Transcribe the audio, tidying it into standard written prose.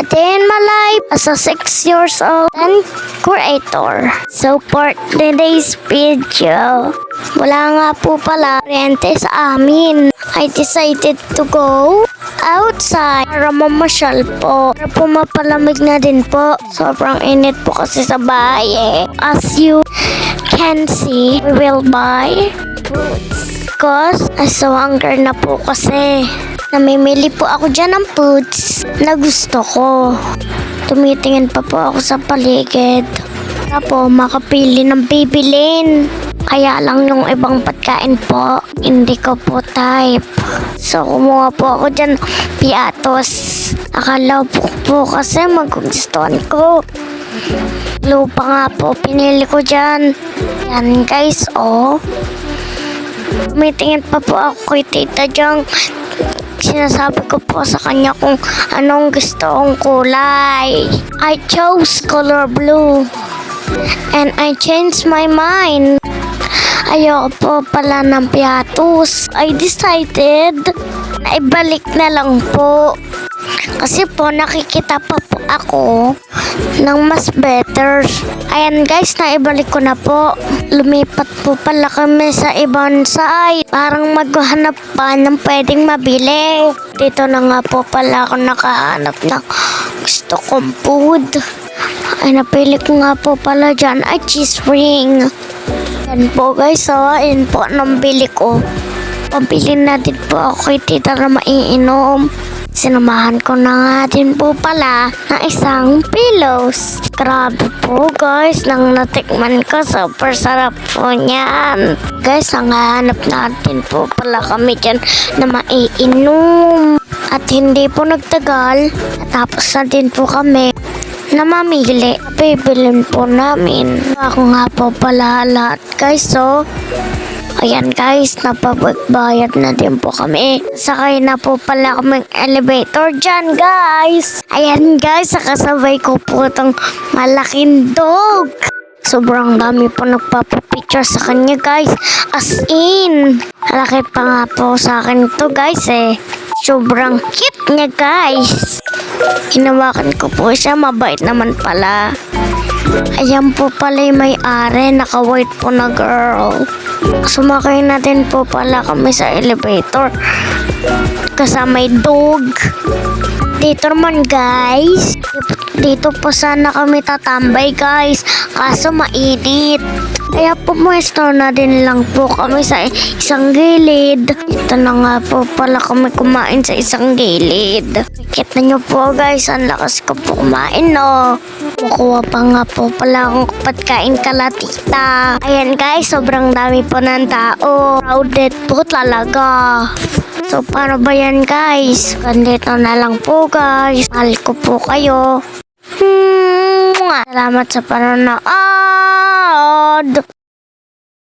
A day in my life as a 6 years old and creator. So for today's video, wala nga po pala rente sa amin. I decided to go outside para mamasyal po. Para po mapalamig na din po. Sobrang init po kasi sa bahay eh. As you can see, we will buy fruits. Because I'm so hungry na po kasi. Namimili po ako dyan ng foods na gusto ko. Tumitingin pa po ako sa paligid. Para po makapili ng bibilin. Kaya lang yung ibang pagkain po, hindi ko po type. So kumuha po ako dyan piatos. Akala po kasi magugustuhan ko. Lupa nga po, pinili ko dyan. Yan guys, oh. Tumitingin pa po ako kay Tita Jang. Sinasabi ko po sa kanya kung anong gusto kong kulay. I chose color blue. And I changed my mind. Ayoko po pala ng piatos. I decided na ibalik na lang po. Kasi po nakikita pa po ako ng mas better. Ayan guys, naibalik ko na po. Lumipat po pala kami sa ibang side. Parang maghanap pa ng pwedeng mabili. Dito na nga po pala ako nakahanap ng gusto kong food. Ay, napili ko nga po pala dyan ay cheese ring. Yan po guys, so yun po nang bili ko. Pabili na din po ako kay Tita na maiinom. Sinamahan ko na nga din po pala ng isang pillows. Grabe po guys, nang natikman ko, super sarap po niyan. Guys, nanghahanap natin po pala kami dyan na maiinom. At hindi po nagtagal, natapos na din po kami na mamili. Bibilin po namin. Ako nga po pala lahat guys, so ayan guys, napabagbayad na din po kami. Sakay na po pala kaming elevator dyan guys. Ayan guys, nakasabay ko po itong malaking dog. Sobrang dami po nagpapapicture sa kanya guys. As in, malaki pa nga po sa akin to guys eh. Sobrang cute niya guys. Hinawakan ko po siya, mabait naman pala. Ayan po pala yung may-ari, naka-white po na girl. Sumakay na din po pala kami sa elevator. Kasama yung dog. Dito naman guys. Dito po sana kami tatambay guys. Kaso mainit. Kaya pumuesto na din lang po kami sa isang gilid. Ito na nga po pala kami kumain sa isang gilid. Kita nyo po guys, ang lakas ko po kumain no. Kukuha pa nga po pala akong pagkain kala Tita. Ayan guys, sobrang dami po ng tao. Crowded po talaga. So paano ba yan guys? Ganito na lang po guys. Mahal ko po kayo. Salamat sa panonood.